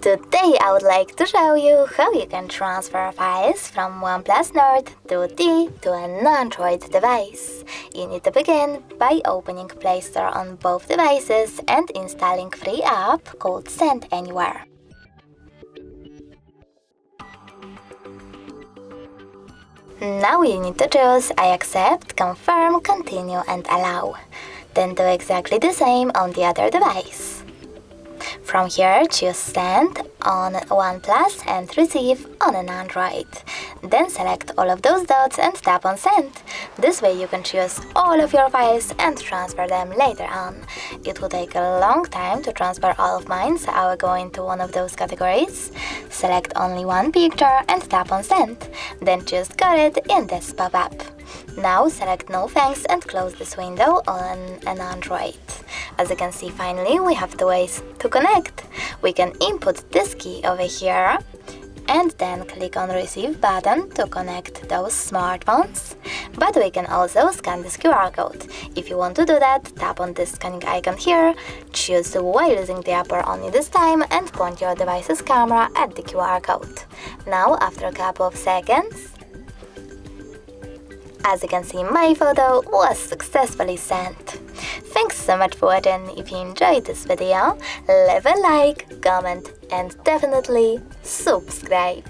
Today I would like to show you how you can transfer files from OnePlus Nord 2D to an Android device. You need to begin by opening Play Store on both devices and installing free app called Send Anywhere. Now you need to choose I accept, confirm, continue and allow. Then do exactly the same on the other device. From here, choose Send on OnePlus and Receive on an Android. Then select all of those dots and tap on Send. This way you can choose all of your files and transfer them later on. It will take a long time to transfer all of mine, so I will go into one of those categories. Select only one picture and tap on Send. Then choose Got it in this pop-up. Now select No Thanks and close this window on an Android. As you can see, finally we have two ways to connect. We can input this key over here and then click on Receive button to connect those smartphones. But we can also scan this QR code. If you want to do that, tap on this scanning icon here, choose while using the upper only this time and point your device's camera at the QR code. Now, after a couple of seconds, as you can see, my photo was successfully sent. Thanks so much for watching. If you enjoyed this video, leave a like, comment and definitely subscribe.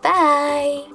Bye!